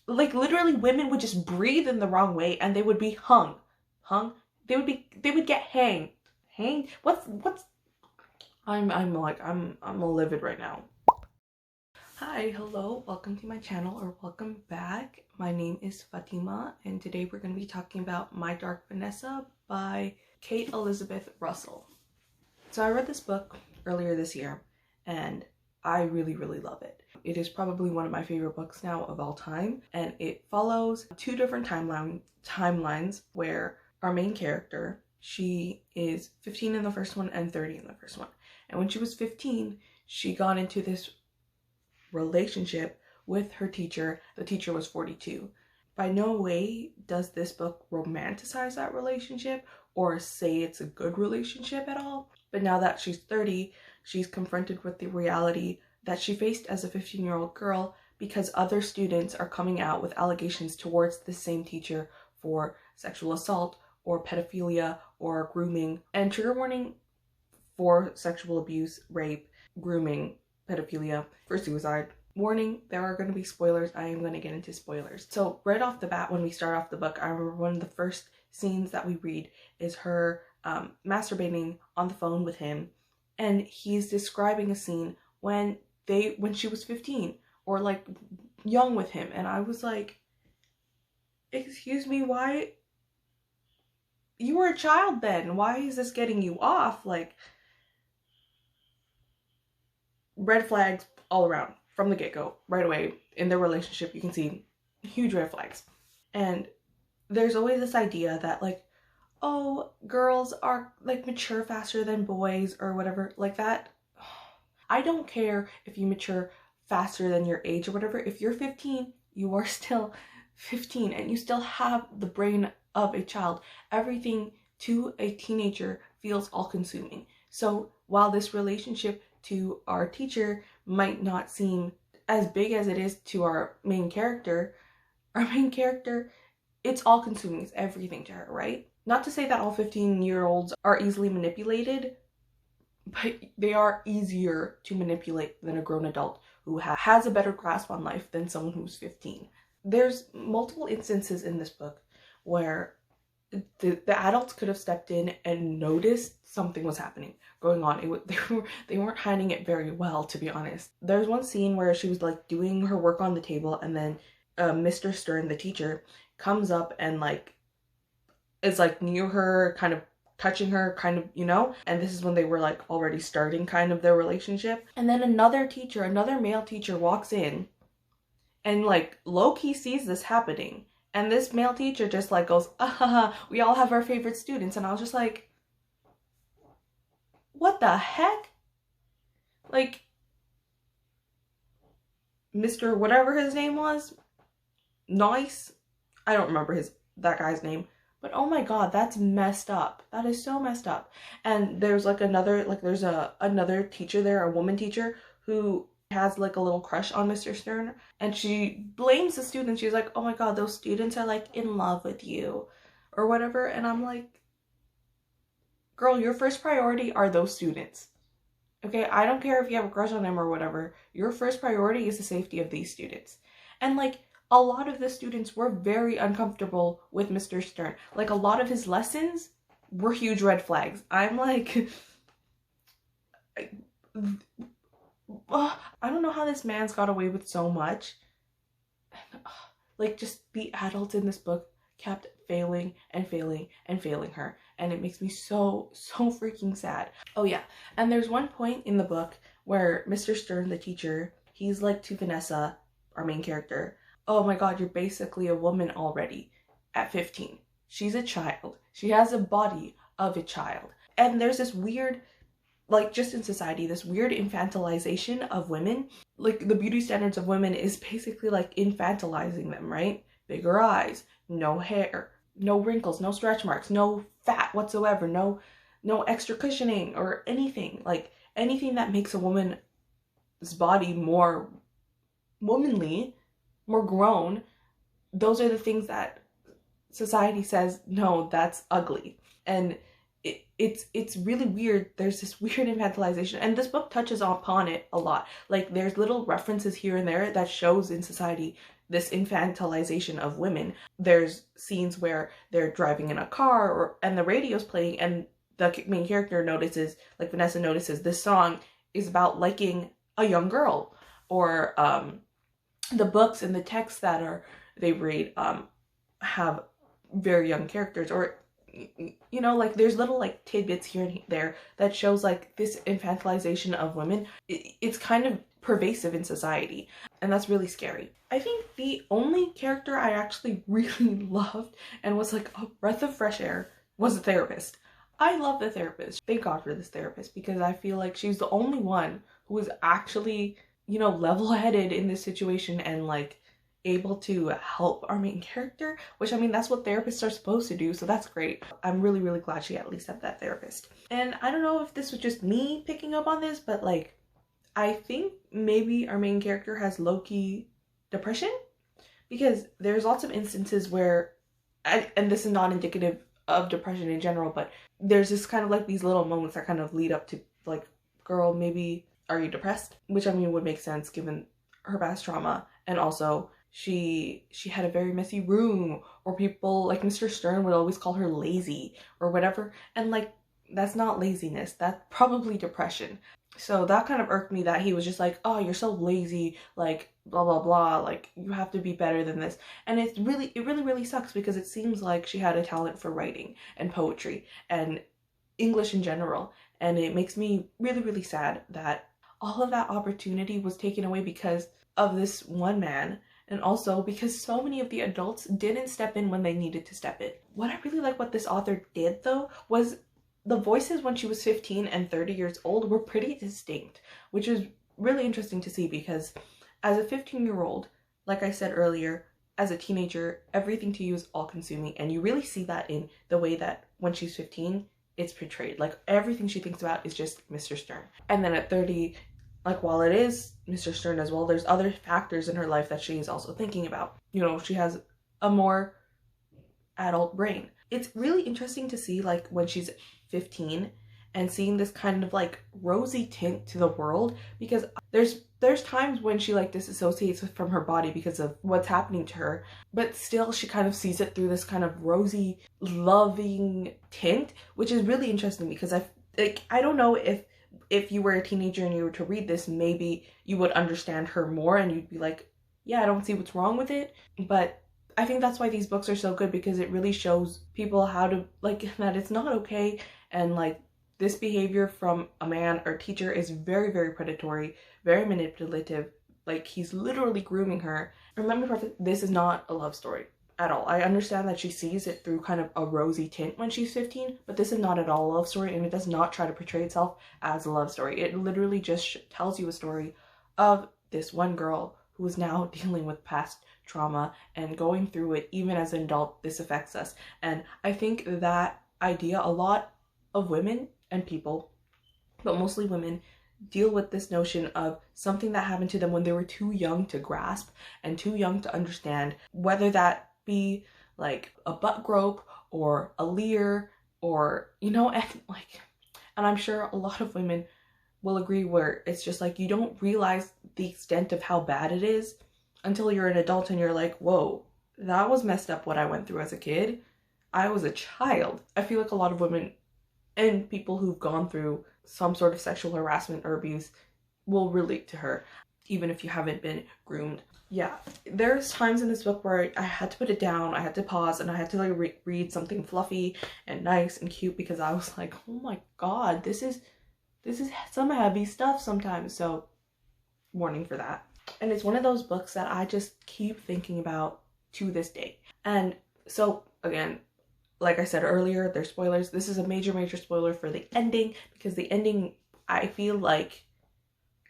Like literally women would just breathe in the wrong way and they would be hung. They would get hanged. What's I'm livid right now. Hi, hello, welcome to my channel, or welcome back. My name is Fatima and today we're going to be talking about My Dark Vanessa by Kate Elizabeth Russell. So I read this book earlier this year and I really love it. It is probably one of my favorite books now of all time, and it follows two different timelines where our main character, she is 15 in the first one and 30 in the first one. And when she was 15, she got into this relationship with her teacher. The teacher was 42. By no way does this book romanticize that relationship or say it's a good relationship at all. But now that she's 30, she's confronted with the reality that she faced as a 15-year-old girl because other students are coming out with allegations towards the same teacher for sexual assault or pedophilia or grooming. And trigger warning for sexual abuse, rape, grooming, pedophilia, for suicide. Warning, there are going to be spoilers. I am going to get into spoilers. So right off the bat, when we start off the book, I remember one of the first scenes that we read is her masturbating on the phone with him, and he's describing a scene when she was 15 or like young with him, and I was like, excuse me, why? You were a child then. Why is this getting you off? Like, red flags all around from the get-go. Right away in their relationship, you can see huge red flags. And there's always this idea that like, oh, girls are like mature faster than boys or whatever like that. I don't care if you mature faster than your age or whatever. If you're 15, you are still 15 and you still have the brain of a child. Everything to a teenager feels all-consuming. So while this relationship to our teacher might not seem as big as it is to our main character, it's all-consuming. It's everything to her, right? Not to say that all 15-year-olds are easily manipulated, but they are easier to manipulate than a grown adult who has a better grasp on life than someone who's 15. There's multiple instances in this book where the adults could have stepped in and noticed something was happening, going on. They weren't hiding it very well, to be honest. There's one scene where she was like doing her work on the table, and then Mr. Stern, the teacher, comes up and like is like near her, kind of touching her, kind of, you know, and this is when they were like already starting kind of their relationship. And then another male teacher walks in and like low-key sees this happening, and this male teacher just like goes, we all have our favorite students. And I was just like, what the heck? Like, Mr. whatever his name was, Nice, I don't remember that guy's name, but oh my god, that's messed up. That is so messed up. And there's like there's another teacher there, a woman teacher, who has like a little crush on Mr. Stern, and she blames the students. She's like, oh my god, those students are like in love with you or whatever. And I'm like, girl, your first priority are those students. Okay, I don't care if you have a crush on them or whatever. Your first priority is the safety of these students. And like, a lot of the students were very uncomfortable with Mr. Stern. Like, a lot of his lessons were huge red flags. I'm like, I don't know how this man's got away with so much. Like, just the adults in this book kept failing and failing and failing her, and it makes me so freaking sad. Oh yeah, and there's one point in the book where Mr. Stern, the teacher, he's like to Vanessa, our main character, oh my god, you're basically a woman already at 15. She's a child. She has a body of a child. And there's this weird, like, just in society, this weird infantilization of women. Like, the beauty standards of women is basically like infantilizing them, right? Bigger eyes, no hair, no wrinkles, no stretch marks, no fat whatsoever, no extra cushioning or anything. Like, anything that makes a woman's body more womanly, more grown, those are the things that society says, no, that's ugly. And it's really weird. There's this weird infantilization, and this book touches upon it a lot. Like, there's little references here and there that shows in society this infantilization of women. There's scenes where they're driving in a car and the radio's playing, and the main character notices, like Vanessa notices, this song is about liking a young girl, or the books and the texts that they read have very young characters, or you know, like there's little like tidbits here and there that shows like this infantilization of women. It's kind of pervasive in society, and that's really scary. I think the only character I actually really loved and was like a breath of fresh air was the therapist. I love the therapist. Thank God for this therapist, because I feel like she's the only one who was actually, you know, level-headed in this situation and like able to help our main character, which, I mean, that's what therapists are supposed to do, so that's great. I'm really, really glad she at least had that therapist. And I don't know if this was just me picking up on this, but like, I think maybe our main character has low-key depression, because there's lots of instances where, and this is not indicative of depression in general, but there's this kind of like these little moments that kind of lead up to like, girl, maybe are you depressed? Which, I mean, would make sense given her past trauma, and also she had a very messy room, or people like Mr. Stern would always call her lazy or whatever, and like, that's not laziness, that's probably depression. So that kind of irked me, that he was just like, oh, you're so lazy, like blah blah blah, like you have to be better than this. And it really sucks, because it seems like she had a talent for writing and poetry and English in general, and it makes me really sad that all of that opportunity was taken away because of this one man, and also because so many of the adults didn't step in when they needed to step in. What I really like what this author did though was the voices when she was 15 and 30 years old were pretty distinct, which is really interesting to see, because as a 15-year-old, like I said earlier, as a teenager, everything to you is all-consuming, and you really see that in the way that when she's 15, it's portrayed. Like, everything she thinks about is just Mr. Stern. And then at 30, like, while it is Mr. Stern as well, there's other factors in her life that she is also thinking about. You know, she has a more adult brain. It's really interesting to see, like, when she's 15 and seeing this kind of like rosy tint to the world, because there's times when she like disassociates from her body because of what's happening to her, but still she kind of sees it through this kind of rosy, loving tint, which is really interesting, because I don't know if you were a teenager and you were to read this, maybe you would understand her more and you'd be like, yeah, I don't see what's wrong with it. But I think that's why these books are so good, because it really shows people how to, like, that it's not okay, and like this behavior from a man or teacher is very predatory, very manipulative. Like, he's literally grooming her. Remember, this is not a love story at all. I understand that she sees it through kind of a rosy tint when she's 15, but this is not at all a love story, and it does not try to portray itself as a love story. It literally just tells you a story of this one girl who is now dealing with past trauma and going through it. Even as an adult, this affects us. And I think that idea, a lot of women and people, but mostly women, deal with this notion of something that happened to them when they were too young to grasp and too young to understand, whether that be like a butt grope or a leer, or, you know, and I'm sure a lot of women will agree, where it's just like, you don't realize the extent of how bad it is until you're an adult and you're like, whoa, that was messed up what I went through as a kid. I was a child. I feel like a lot of women and people who've gone through some sort of sexual harassment or abuse will relate to her, even if you haven't been groomed. Yeah, there's times in this book where I had to put it down, I had to pause, and I had to like read something fluffy and nice and cute, because I was like, oh my god, this is some heavy stuff sometimes. So warning for that. And it's one of those books that I just keep thinking about to this day. And so again, like I said earlier, there's spoilers. This is a major spoiler for the ending, because the ending, I feel like,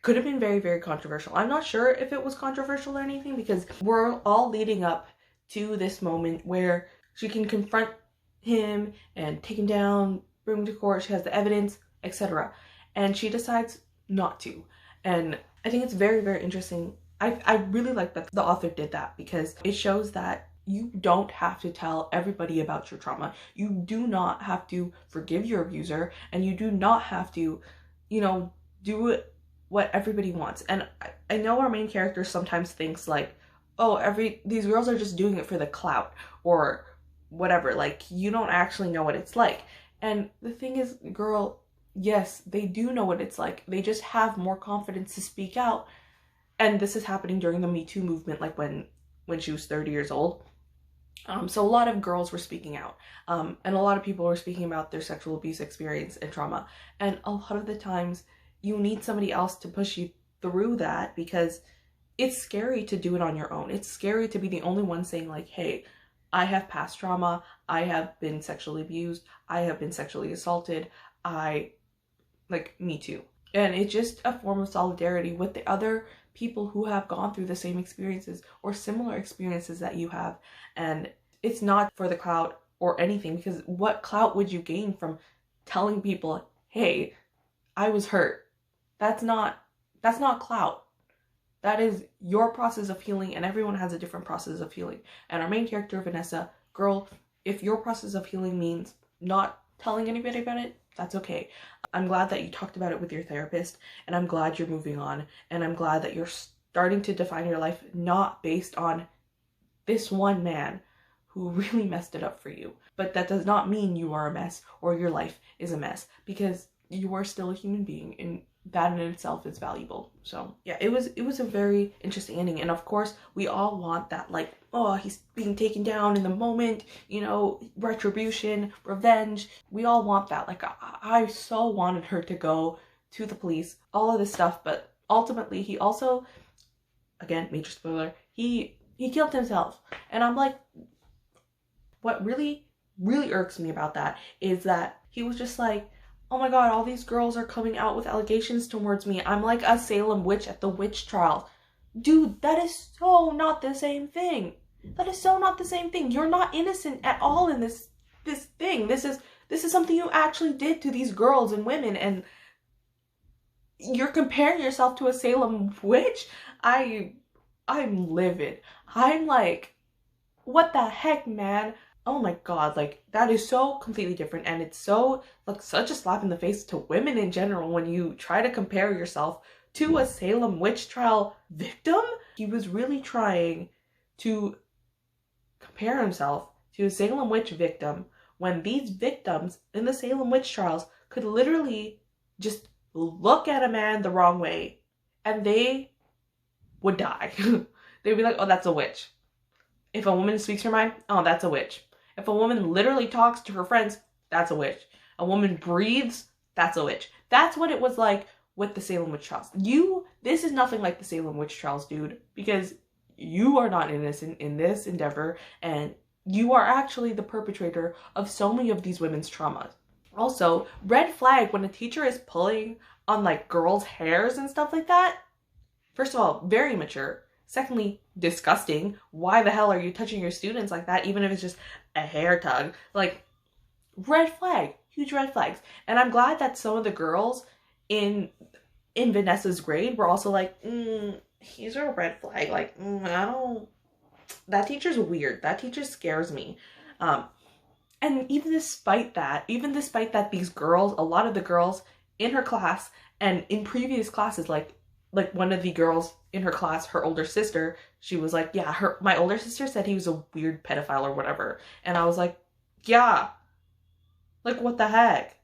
could have been very controversial. I'm not sure if it was controversial or anything, because we're all leading up to this moment where she can confront him and take him down, bring him to court, she has the evidence, etc. And she decides not to. And I think it's very interesting. I really like that the author did that, because it shows that you don't have to tell everybody about your trauma. You do not have to forgive your abuser, and you do not have to, you know, do what everybody wants. And I know our main character sometimes thinks like, oh, these girls are just doing it for the clout or whatever. Like, you don't actually know what it's like. And the thing is, girl, yes, they do know what it's like. They just have more confidence to speak out. And this is happening during the Me Too movement, like when she was 30 years old. So a lot of girls were speaking out, and a lot of people were speaking about their sexual abuse experience and trauma. And a lot of the times, you need somebody else to push you through that, because it's scary to do it on your own. It's scary to be the only one saying like, hey, I have past trauma, I have been sexually abused, I have been sexually assaulted, me too. And it's just a form of solidarity with the other people who have gone through the same experiences or similar experiences that you have. And it's not for the clout or anything, because what clout would you gain from telling people, hey, I was hurt? That's not clout. That is your process of healing, and everyone has a different process of healing. And our main character, Vanessa, girl, if your process of healing means not telling anybody about it, that's okay. I'm glad that you talked about it with your therapist, and I'm glad you're moving on, and I'm glad that you're starting to define your life not based on this one man who really messed it up for you. But that does not mean you are a mess or your life is a mess, because you are still a human being, and that in itself is valuable. So yeah, it was a very interesting ending. And of course, we all want that, like, oh, he's being taken down in the moment, you know, retribution, revenge. We all want that. Like, I so wanted her to go to the police, all of this stuff, but ultimately he also, again, major spoiler, he killed himself. And I'm like, what really irks me about that is that he was just like, oh my god, all these girls are coming out with allegations towards me. I'm like a Salem witch at the witch trial. Dude, that is so not the same thing. That is so not the same thing. You're not innocent at all in this thing. This is something you actually did to these girls and women, and you're comparing yourself to a Salem witch? I'm livid. I'm like, what the heck, man? Oh my god, like, that is so completely different, and it's so, like, such a slap in the face to women in general when you try to compare yourself to a Salem witch trial victim. He was really trying to compare himself to a Salem witch victim when these victims in the Salem witch trials could literally just look at a man the wrong way and they would die. They'd be like, oh, that's a witch. If a woman speaks her mind, oh, that's a witch. If a woman literally talks to her friends, that's a witch. A woman breathes, that's a witch. That's what it was like with the Salem witch trials. This is nothing like the Salem witch trials, dude, because you are not innocent in this endeavor, and you are actually the perpetrator of so many of these women's traumas. Also, red flag when a teacher is pulling on, like, girls' hairs and stuff like that. First of all, very immature. Secondly, disgusting. Why the hell are you touching your students like that, even if it's just a hair tug? Like, red flag. Huge red flags. And I'm glad that some of the girls in Vanessa's grade were also like, he's a red flag. Like, I don't... That teacher's weird. That teacher scares me. And even despite that these girls, a lot of the girls in her class and in previous classes, like one of the girls in her class, her older sister, she was like, yeah, my older sister said he was a weird pedophile or whatever. And I was like, yeah, like, what the heck?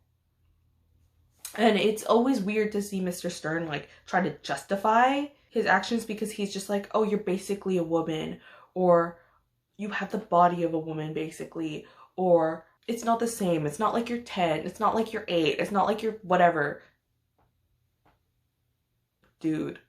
And it's always weird to see Mr. Stern, like, try to justify his actions because he's just like, oh, you're basically a woman, or you have the body of a woman, basically, or it's not the same. It's not like you're 10. It's not like you're 8. It's not like you're whatever. Dude.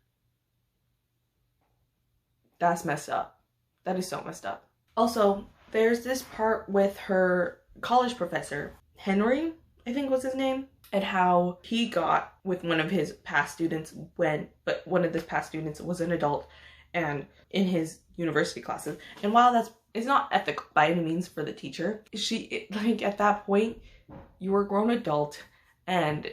That's messed up. That is so messed up. Also, there's this part with her college professor, Henry, I think was his name, and how he got with one of his past students but one of the past students was an adult and in his university classes. And while it's not ethical by any means for the teacher, at that point, you were a grown adult and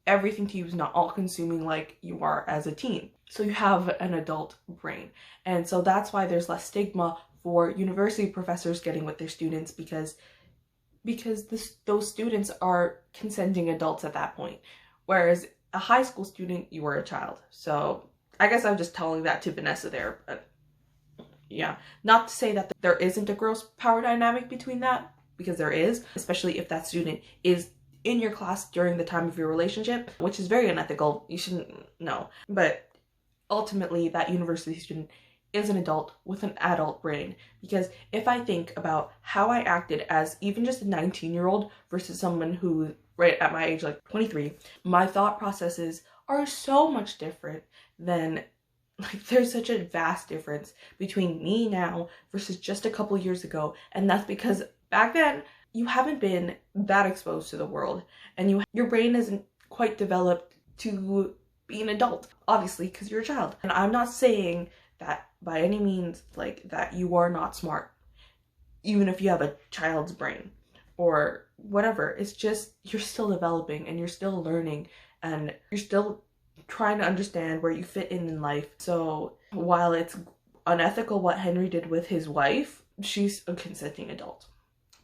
everything to you is not all consuming like you are as a teen. So you have an adult brain. And so that's why there's less stigma for university professors getting with their students, because those students are consenting adults at that point. Whereas a high school student, you were a child. So I guess I'm just telling that to Vanessa there. But Yeah, not to say that there isn't a gross power dynamic between that, because there is, especially if that student is in your class during the time of your relationship, which is very unethical. You shouldn't know. But ultimately, that university student is an adult with an adult brain. Because if I think about how I acted as even just a 19-year-old versus someone who, right at my age, like 23, my thought processes are so much different than, like, there's such a vast difference between me now versus just a couple years ago. And that's because back then you haven't been that exposed to the world, and your brain isn't quite developed to be an adult, obviously, because you're a child. And I'm not saying that by any means, like, that you are not smart, even if you have a child's brain or whatever. It's just you're still developing and you're still learning and you're still trying to understand where you fit in life. So while it's unethical what Henry did with his wife, she's a consenting adult,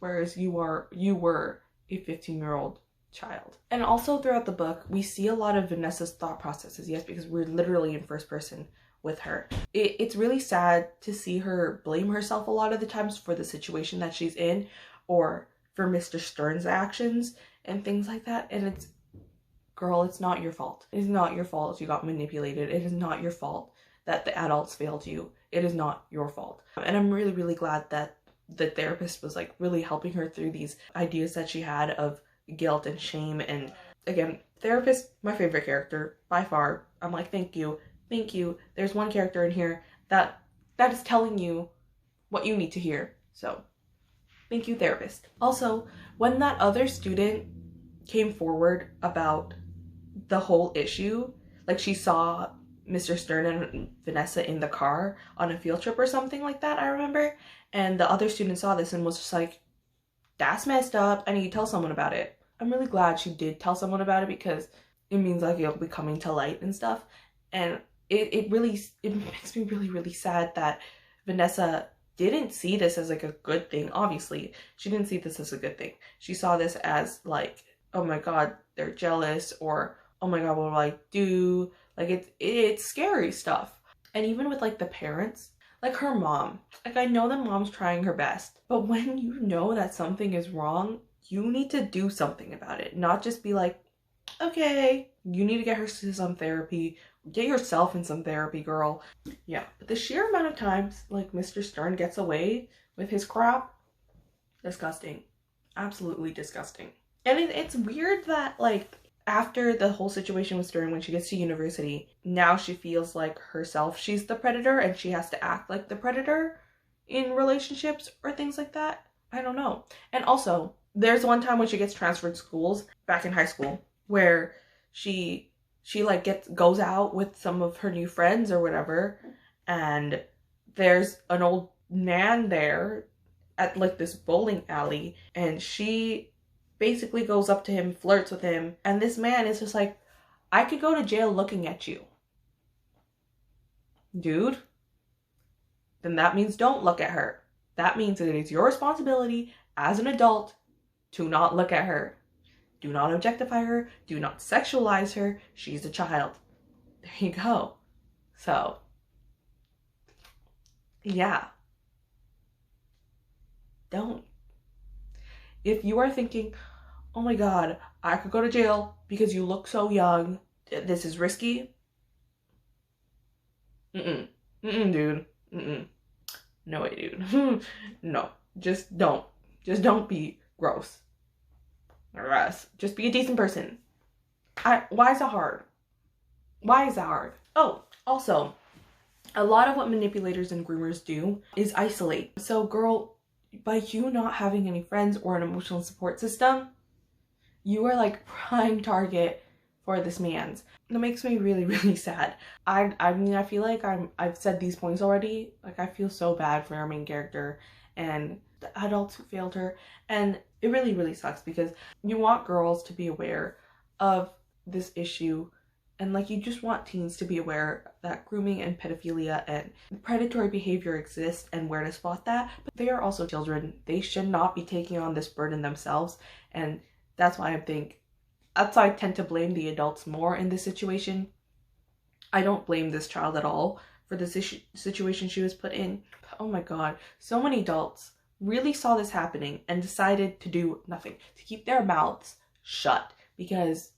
whereas you were a 15-year-old child. And also throughout the book, we see a lot of Vanessa's thought processes, yes, because we're literally in first person with her. It's really sad to see her blame herself a lot of the times for the situation that she's in, or for Mr. Stern's actions and things like that. And it's, girl, it's not your fault. It is not your fault you got manipulated. It is not your fault that the adults failed you. It is not your fault. And I'm really, really glad that the therapist was like really helping her through these ideas that she had of guilt and shame. And again, therapist, my favorite character by far. I'm like, thank you. There's one character in here that is telling you what you need to hear. So thank you, therapist. Also, when that other student came forward about the whole issue, like she saw Mr. Stern and Vanessa in the car on a field trip or something like that, I remember. And the other student saw this and was just like, that's messed up. I need to tell someone about it. I'm really glad she did tell someone about it, because it means like it'll be coming to light and stuff. And it makes me really, really sad that Vanessa didn't see this as like a good thing. Obviously, she didn't see this as a good thing. She saw this as like, oh my God, they're jealous, or oh my God, what will I do? Like it's scary stuff. And even with like the parents, like her mom, like I know that mom's trying her best, but when you know that something is wrong, you need to do something about it. Not just be like, okay, you need to get her to some therapy. Get yourself in some therapy, girl. Yeah, but the sheer amount of times like Mr. Stern gets away with his crap, disgusting. Absolutely disgusting. And it's weird that like after the whole situation with Stern, when she gets to university, now she feels like herself, she's the predator and she has to act like the predator in relationships or things like that. I don't know. And also, there's one time when she gets transferred schools back in high school where she like goes out with some of her new friends or whatever, and there's an old man there at like this bowling alley, and she basically goes up to him, flirts with him, and this man is just like, I could go to jail looking at you. Dude, then that means don't look at her. That means that it is your responsibility as an adult to not look at her. Do not objectify her. Do not sexualize her. She's a child. There you go. So, yeah. Don't. If you are thinking, oh my God, I could go to jail because you look so young, this is risky. Dude. No way, dude. No, just don't. Just don't be gross. Or else, just be a decent person. Why is it hard? Why is that hard? Oh, also, a lot of what manipulators and groomers do is isolate. So girl, by you not having any friends or an emotional support system, you are like prime target for this man's. That makes me really, really sad. I mean, I feel like I've said these points already. Like, I feel so bad for our main character and the adults who failed her. And it really, really sucks, because you want girls to be aware of this issue, and like you just want teens to be aware that grooming and pedophilia and predatory behavior exists and where to spot that. But they are also children. They should not be taking on this burden themselves. And that's why I tend to blame the adults more in this situation. I don't blame this child at all for the situation she was put in. Oh my god, so many adults really saw this happening and decided to do nothing, to keep their mouths shut because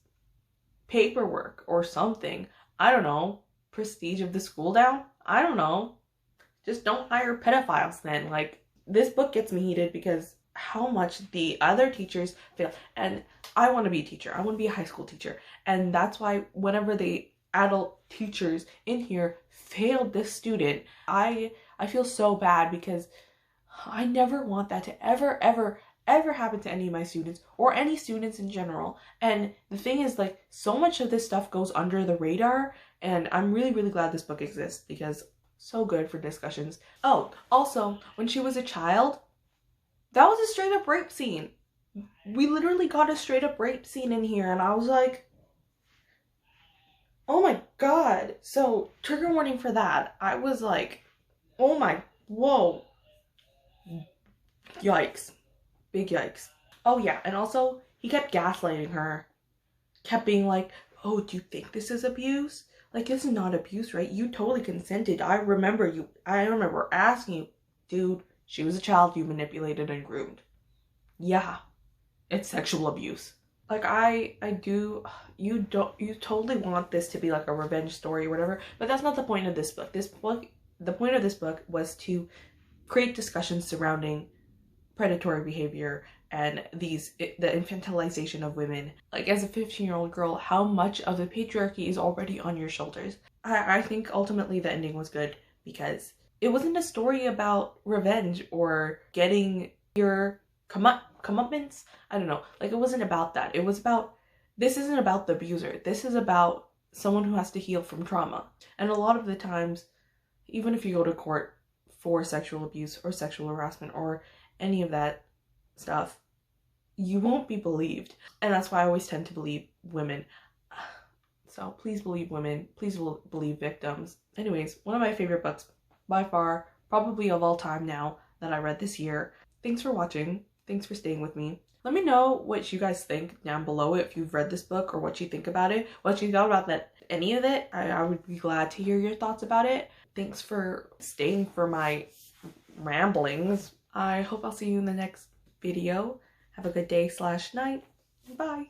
paperwork or something. I don't know. Prestige of the school down? I don't know. Just don't hire pedophiles then. Like, this book gets me heated because how much the other teachers fail. And I want to be a teacher. I want to be a high school teacher. And that's why whenever the adult teachers in here failed this student, I feel so bad because I never want that to ever happen to any of my students or any students in general. And the thing is, like, so much of this stuff goes under the radar, and I'm really glad this book exists because so good for discussions. Oh, also, when she was a child, that was a straight up rape scene. We literally got a straight up rape scene in here, and I was like, oh my god. So, trigger warning for that. I was like, oh my, whoa. Yikes. Big yikes. Oh yeah, and also, he kept gaslighting her. Kept being like, oh, do you think this is abuse? Like, this is not abuse, right? You totally consented. I remember asking you, dude, she was a child you manipulated and groomed. Yeah, it's sexual abuse. Like, you totally want this to be like a revenge story or whatever, but that's not the point of this book. The point of this book was to create discussions surrounding predatory behavior and the infantilization of women. Like, as a 15-year-old girl, how much of the patriarchy is already on your shoulders? I think ultimately the ending was good because it wasn't a story about revenge or getting your comeuppance. I don't know. Like, it wasn't about that. It was about, this isn't about the abuser. This is about someone who has to heal from trauma. And a lot of the times, even if you go to court for sexual abuse or sexual harassment or any of that stuff, you won't be believed. And that's why I always tend to believe women. So please believe women. Please believe victims. Anyways, one of my favorite books by far, probably of all time now, that I read this year. Thanks for watching. Thanks for staying with me. Let me know what you guys think down below if you've read this book or what you think about it. What you thought about any of it. I would be glad to hear your thoughts about it. Thanks for staying for my ramblings. I hope I'll see you in the next video. Have a good day/night. Bye.